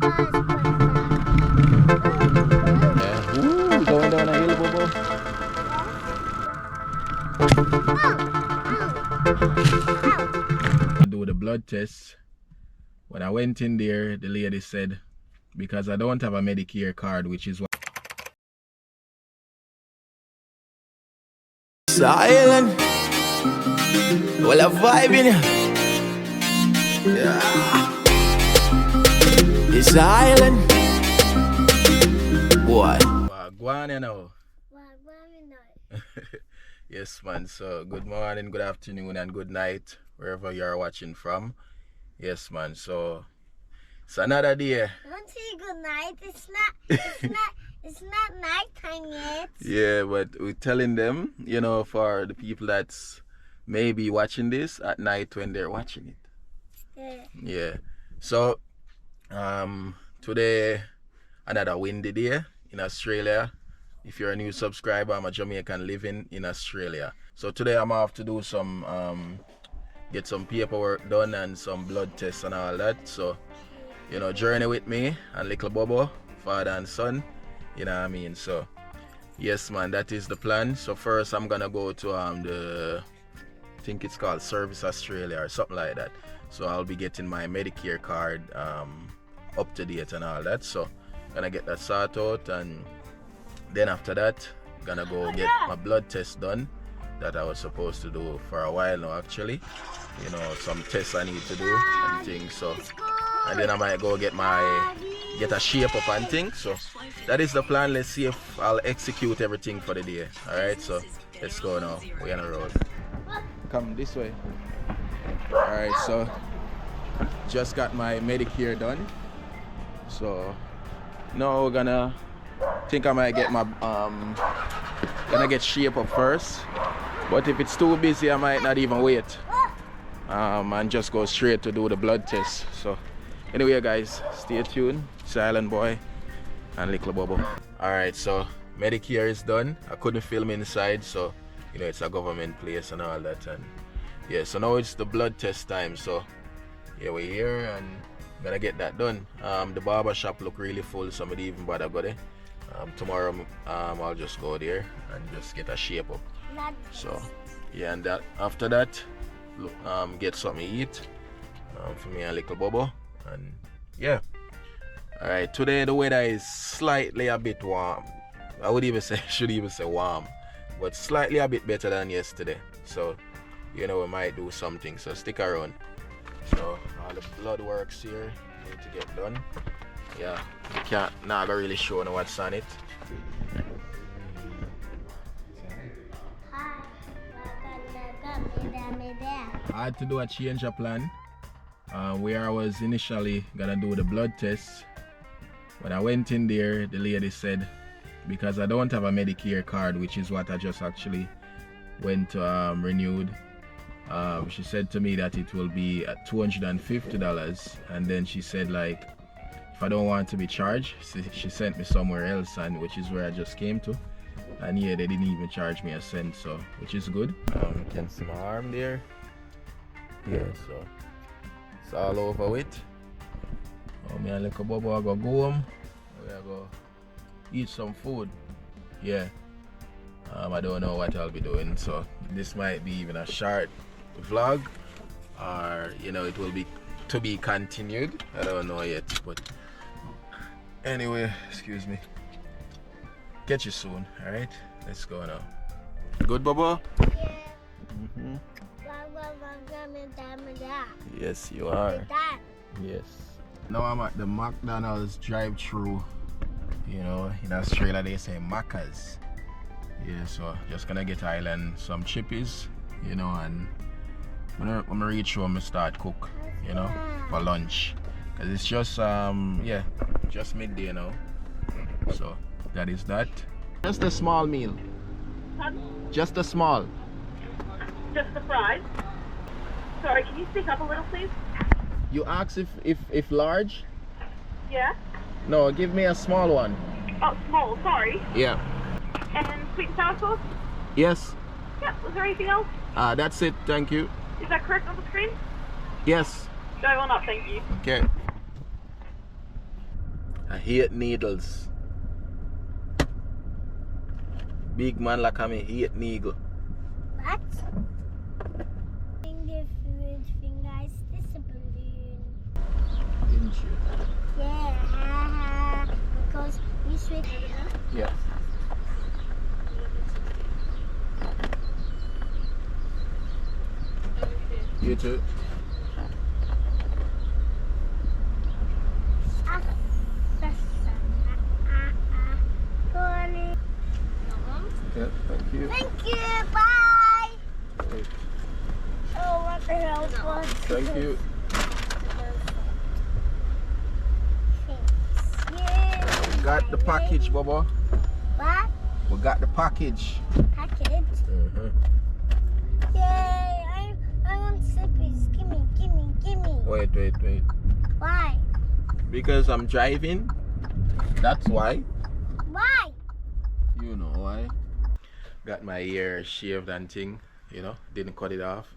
Yeah. Ooh, going down a hill, Bobo. Do the blood test. When I went in there, the lady said, because I don't have a Medicare card, which is what. Silent, well, I'm vibing. Yeah. It's island, boy. Go on, you know. Yes, man. So, good morning, good afternoon, and good night, wherever you are watching from. Yes, man. So, it's another day. Don't say good night. It's not night time yet. Yeah, but we're telling them, you know, for the people that's maybe watching this at night when they're watching it. Yeah. Yeah. So, today another windy day in Australia. If you're a new subscriber, I'm a Jamaican living in Australia. So today I'm off to do some get some paperwork done and some blood tests and all that. So, you know, journey with me and little Bobo, father and son. You know what I mean? So yes, man, that is the plan. So first I'm gonna go to I think it's called Service Australia or something like that. So I'll be getting my Medicare card up to date and all that. So gonna get that sorted out, and then after that gonna go get my blood test done that I was supposed to do for a while now, actually. You know, some tests I need to do and things. So, and then I might go get a shape up and things. So that is the plan. Let's see if I'll execute everything for the day. Alright, so let's go now. We're on the road. Come this way. Alright, so just got my Medicare done. So now we're gonna think I might get my gonna get shape up first. But if it's too busy, I might not even wait. And just go straight to do the blood test. So anyway, guys, stay tuned. Silent Boy and Little Bobo. Alright, so Medicare is done. I couldn't film inside, so you know it's a government place and all that. And yeah, so now it's the blood test time. So yeah, we're here and gonna get that done. The barber shop look really full, so I didn't even bother go there. Tomorrow I'll just go there and just get a shape up. So yeah, and that after that get something to eat for me and little Bobo. And yeah, all right, today the weather is slightly a bit warm. I would even say should even say warm, but slightly a bit better than yesterday. So you know we might do something, so stick around. So all the blood works here need to get done. Yeah, you can't not really show no what's on it. I had to do a change of plan. Where I was initially gonna do the blood test. When I went in there, the lady said, because I don't have a Medicare card, which is what I just actually went renewed. She said to me that it will be at $250, and then she said like if I don't want to be charged, she sent me somewhere else, and which is where I just came to. And yeah, they didn't even charge me a cent, so which is good. You can see my arm there. Yeah, so it's all over with. Oh, me and little Bobo I go home. We are go eat some food. Yeah. I don't know what I'll be doing, so this might be even a short vlog, or you know it will be to be continued. I don't know yet, but anyway, excuse me. Catch you soon. All right, let's go now. Good, Bobo? Yeah. Mm-hmm. Yes, you are. Yes. Now I'm at the McDonald's drive-thru. You know, in Australia they say Macca's. Yeah, so just gonna get island some chippies, you know, and when I reach home I start cook, you know, for lunch. Cause it's just yeah, just midday now. So that is that. Just a small meal. Pardon? Just a small. Just the fries. Sorry, can you speak up a little, please? You asked if large? Yeah? No, give me a small one. Oh, small, sorry. Yeah. And sweet and sour sauce? Yes. Yeah, was there anything else? That's it, thank you. Is that correct on the screen? Yes. Go on up, thank you. Okay. I hate needles. Big man like me hate needle. What? The food thing, guys. This is a balloon. Didn't you? Yeah, because you switch. Yeah. You too. Yeah, thank you. Thank you. Bye. Wait, Oh, what the hell was thank you. Thanks. We got the package, Bubba. What? We got the package. Package? Yay! I want sippies. Gimme. Wait. Why? Because I'm driving. That's why. Why? You know why. Got my hair shaved and thing, you know, didn't cut it off.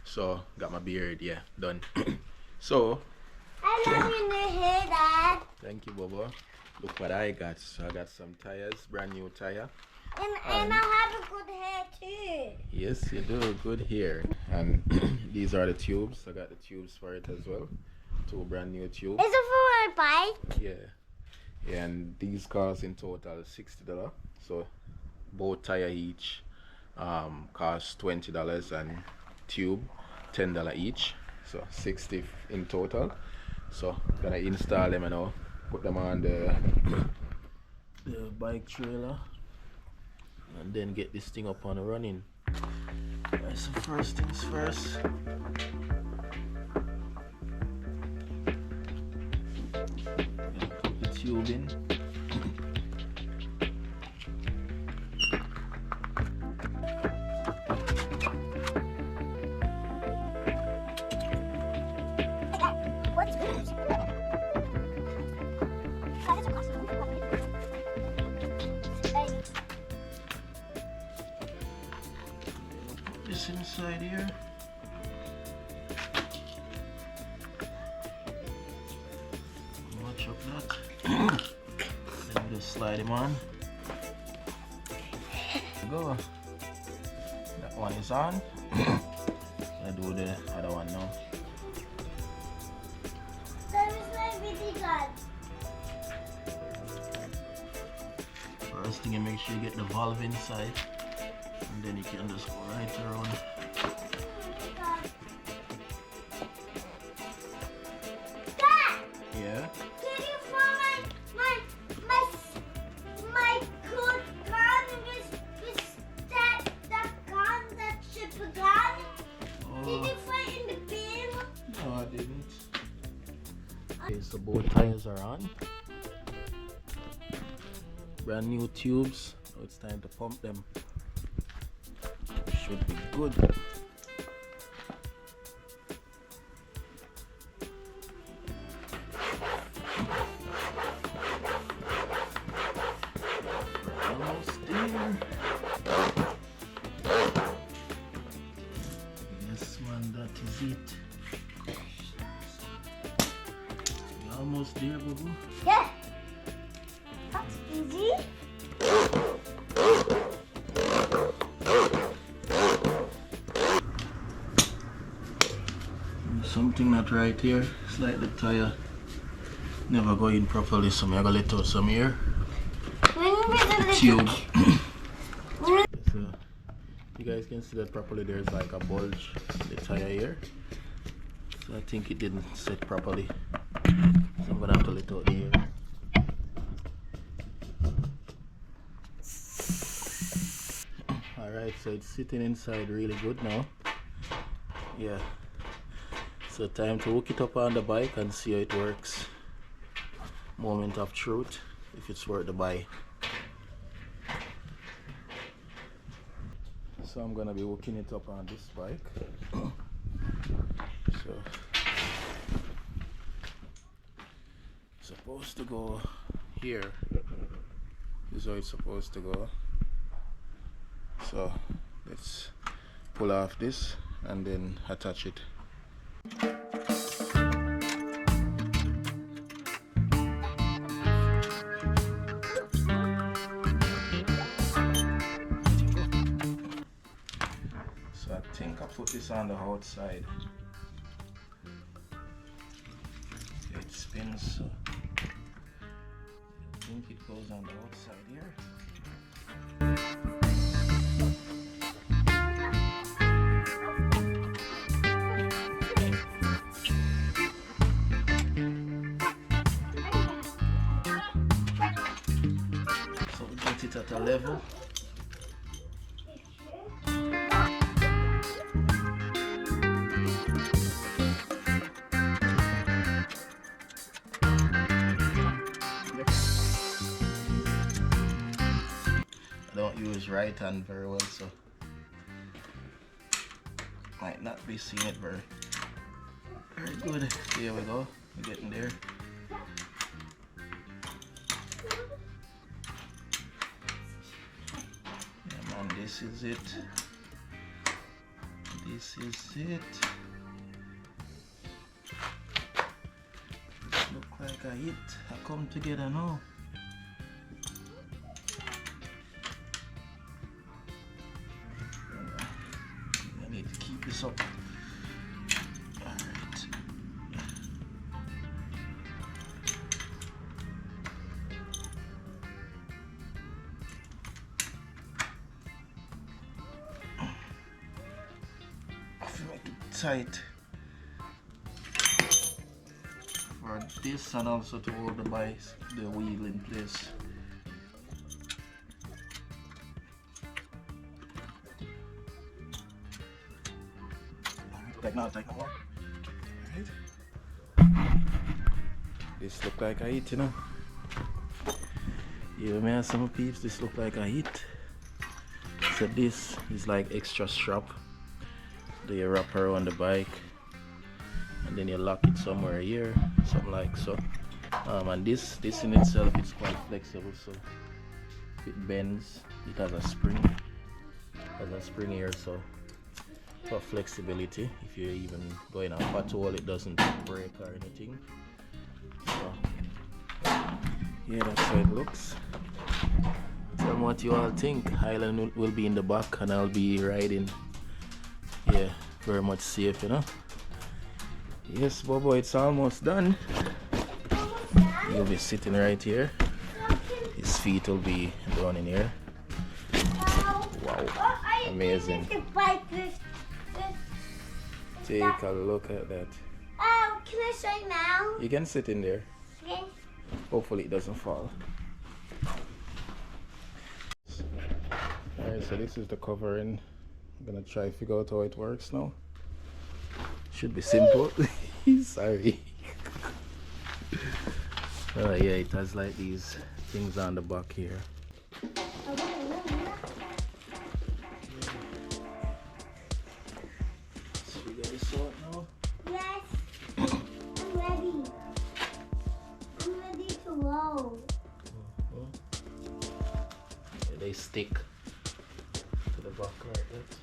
So got my beard, yeah, done. So I love your new hair, Dad. thank you, Bubba. Look what I got. So I got some tires, brand new tire. And I have a good hair too. Yes, you do good hair. And these are the tubes. I got the tubes for it as well. 2 brand new tubes. Is it for my bike? Yeah. And these cost in total $60. So both tire each cost $20 and tube $10 each. So $60 in total. So gonna install them now. Put them on the bike trailer. And then get this thing up and running. Alright, so first things first. Put the tube in. What's this? This inside here. Much of that. Then we just slide him on. Go. That one is on. I do the other one now. That is my video gun. First thing, you make sure you get the valve inside, and then you can just go right around. Dad, Yeah. can you find my good gun? This that gun, that ship gun? Did you find in the bin? No, I didn't. Okay, so both tires are on. Brand new tubes. Now it's time to pump them. Should be good. Almost there. Yes, man, that is it. We're almost there, boo. Yeah. That's easy. Something not right here. It's like the tire never going properly, so I'm gonna let out some air. Tube. So you guys can see that properly. There's like a bulge in the tire here. So I think it didn't set properly. So I'm gonna have to let out the air. Alright, so it's sitting inside really good now. Yeah. So time to hook it up on the bike and see how it works. Moment of truth, if it's worth the buy. So I'm gonna be hooking it up on this bike. So supposed to go here. This is how it's supposed to go. So let's pull off this and then attach it. put this on the outside. It spins, so I think it goes on the outside here. So we get it at a level. I don't use right hand very well, so might not be seeing it very good. Here we go, we're getting there. Yeah, man, this is it. This is it. Look like a hit. I come together now. I need to keep this up. Alright. I feel like it's tight for this and also to hold the bike, the wheel in place. Take no more. Alright. This look like a hit, you know. Yeah, man, some peeps, this look like a hit. So this is like extra strap that you wrap around the bike and then you lock it somewhere here, something like so. And this in itself is quite flexible, so it bends. It has a spring. Here, so for flexibility, if you're even going on patrol, it doesn't break or anything. So yeah, that's how it looks. Tell me what you all think. Highland will be in the back and I'll be riding. Yeah, very much safe, you know. Yes, Bobo, it's almost done. You'll be sitting right here. His feet will be down in here. Wow, amazing. Take a look at that. Oh, can I show now? You can sit in there. Okay. Hopefully it doesn't fall. Alright, so this is the covering. I'm gonna try to figure out how it works now. Should be simple. Sorry. Yeah, it has like these things on the back here. So we got this out now. Yes. I'm ready. I'm ready to roll. Yeah, they stick to the back like that.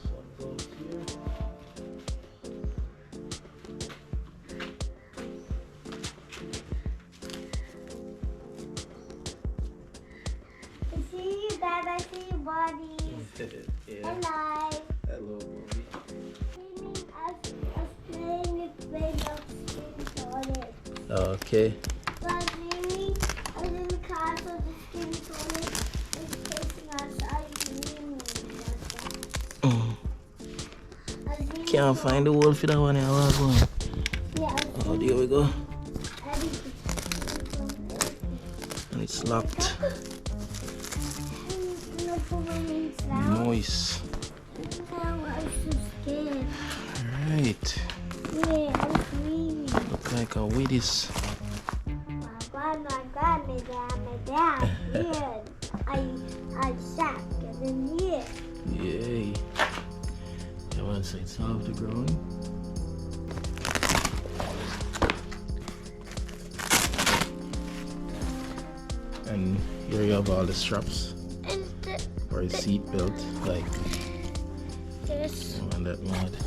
Some goes here. I see you, Dad. I see your body. Yeah. Hello. Hello, Bobby. I was playing with skin solid. Okay. But really, I was in the car, so the skin solid is facing outside. Can't find the wolf for that one here. What's going on? Yeah, Oh, there we go. I did. And it's locked. No problem now. Nice. Now I'm so scared. Alright. Yeah, I'm screaming. Look like a Wheaties. My God, my dad, here. I sat in here. Yay. Yeah, one side's off the ground. And here you have all the straps And for a seat belt, like this. on that mud.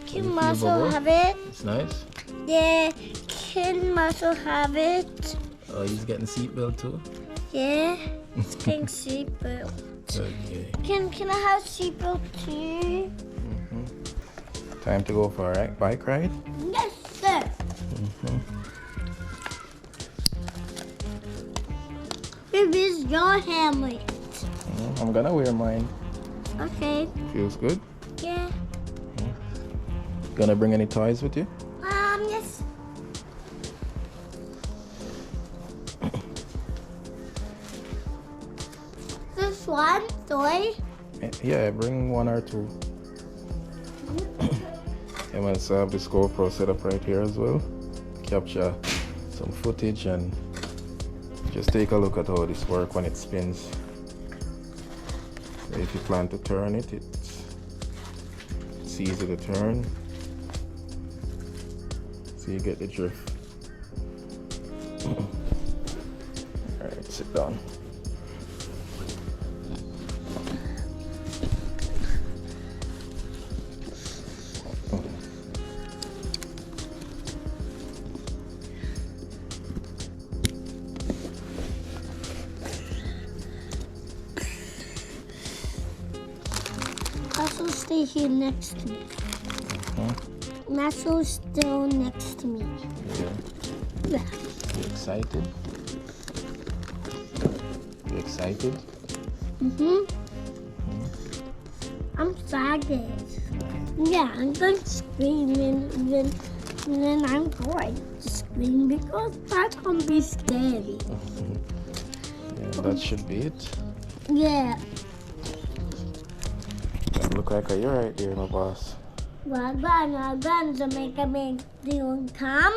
Can Marshall have it? It's nice. Yeah, can Marshall have it? Oh, he's getting seatbelt too? Yeah, it's getting seatbelt. Okay. Can I have seatbelt too? Time to go for a bike ride? Yes, sir. Where is your helmet? I'm gonna wear mine. Okay. Feels good. Yeah. Gonna bring any toys with you? Yes. This one toy. Yeah, bring one or two. I must have this GoPro set up right here as well. Capture some footage and just take a look at how this works when it spins. If you plan to turn it, it's easy to turn. So you get the drift. Alright, sit down. Also stay here next to me. Maso still next to me. Yeah. Yeah. You excited? You excited? I'm excited. Yeah, I'm going to scream and then I'm going to scream because that can be scary. Yeah, that should be it. Yeah. You look like you're right there, my boss. We're going to make a big deal come.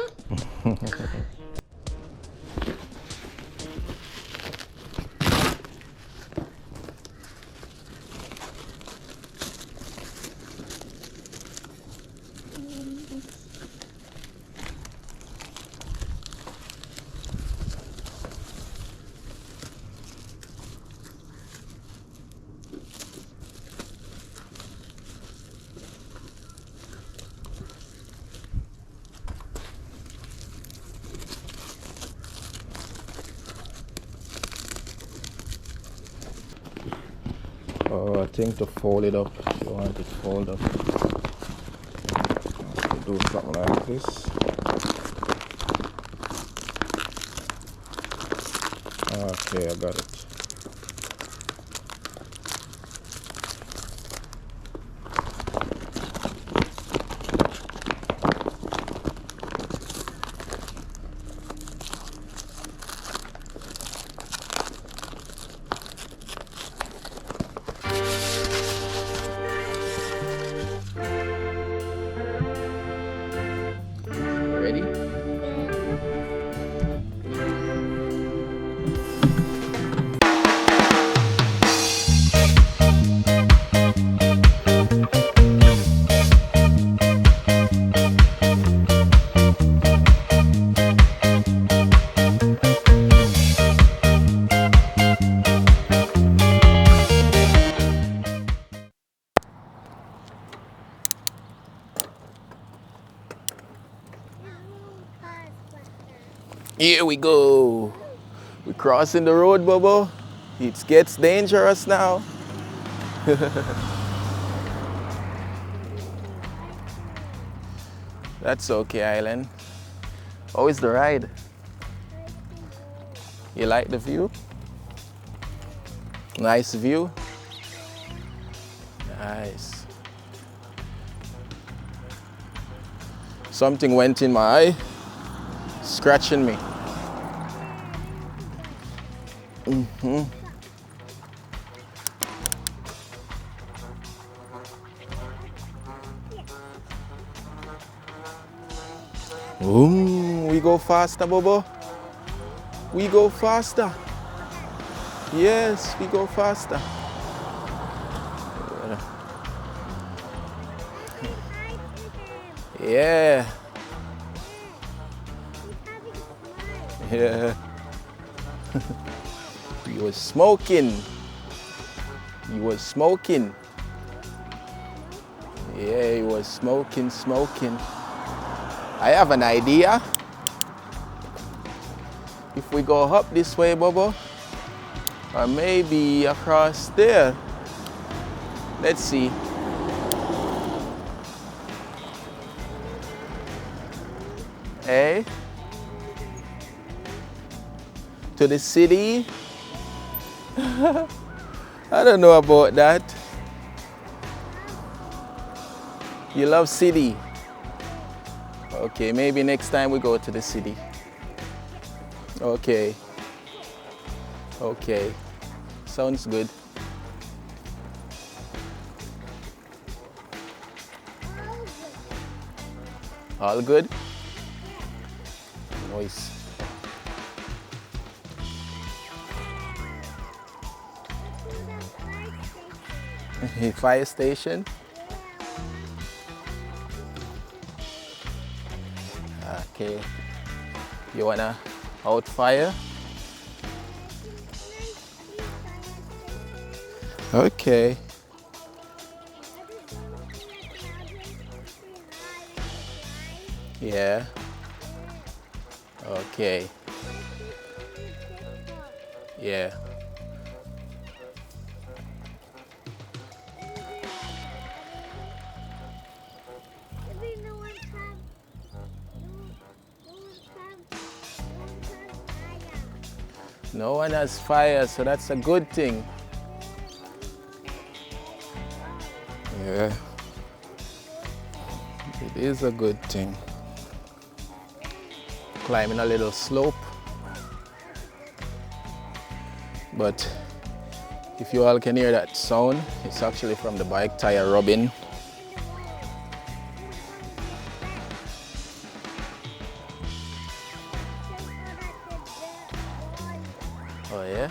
Oh, I think to fold it up, if you want it fold up, you do something like this. Okay, I got it. Ready? Here we go. We're crossing the road, Bobo. It gets dangerous now. That's okay, Island. How is the ride? You like the view? Nice view? Nice. Something went in my eye, scratching me. We go faster, Bobo. We go faster. Yes, we go faster. Yeah. Yeah. You was smoking. You was smoking. Yeah, you was smoking. I have an idea. if we go up this way, Bobo, or maybe across there. Let's see. Hey, to the city. I don't know about that. You love city? Okay, maybe next time we go to the city. Okay. Okay. Sounds good. All good? Nice. Fire station? Okay. You wanna out fire? Okay. Yeah. Okay. Yeah. No one has fire, so that's a good thing. Yeah. It is a good thing. Climbing a little slope. But if you all can hear that sound, it's actually from the bike tire rubbing. Oh yeah?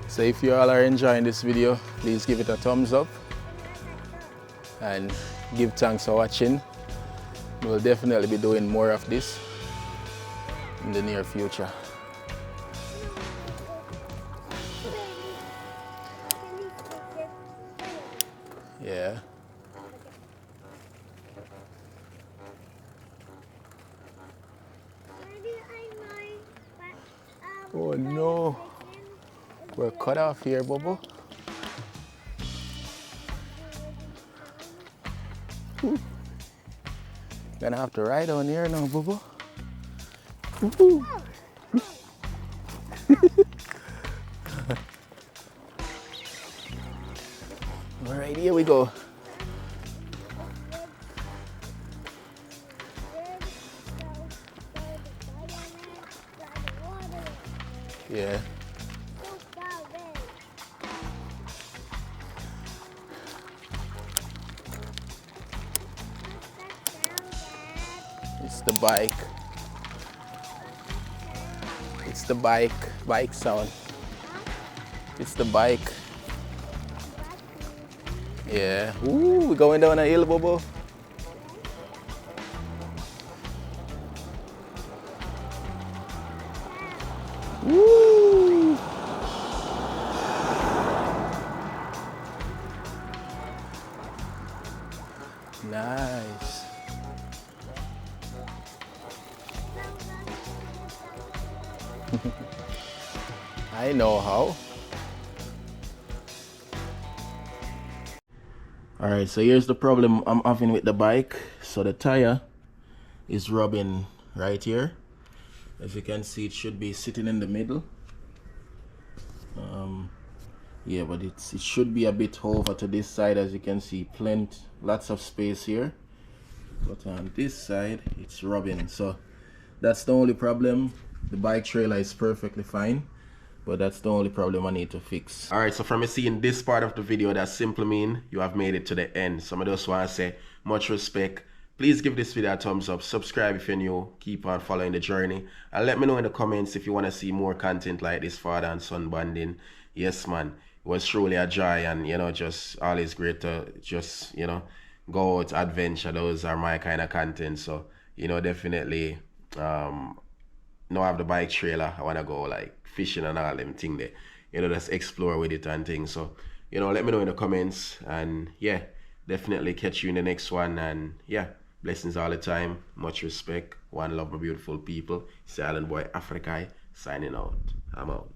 So if you all are enjoying this video, please give it a thumbs up and give thanks for watching. We'll definitely be doing more of this in the near future. Yeah. Oh no. We're cut off here, Bobo. Gonna have to ride on here now, Bobo. All right, here we go. Yeah. It's the bike. It's the bike sound. It's the bike. Yeah. Ooh, we're going down a hill, Bobo. Woo! Nice. I know how. Alright, so here's the problem I'm having with the bike. So the tire is rubbing right here. As you can see, it should be sitting in the middle. Yeah, but it should be a bit over to this side. As you can see, lots of space here. But on this side, it's rubbing. So that's the only problem. The bike trailer is perfectly fine, but that's the only problem I need to fix. Alright, so from seeing this part of the video, that simply means you have made it to the end. So I just want to say much respect. Please give this video a thumbs up, subscribe if you're new, keep on following the journey, and let me know in the comments if you want to see more content like this father and son bonding. Yes man, it was truly a joy, and just always great to just go out, adventure. Those are my kind of content. So, definitely now I have the bike trailer. I wanna go like fishing and all them thing there. Just explore with it and things. So, let me know in the comments, and yeah, definitely catch you in the next one. And yeah, blessings all the time. Much respect. One love, my beautiful people. It's the Island Boy Africa signing out. I'm out.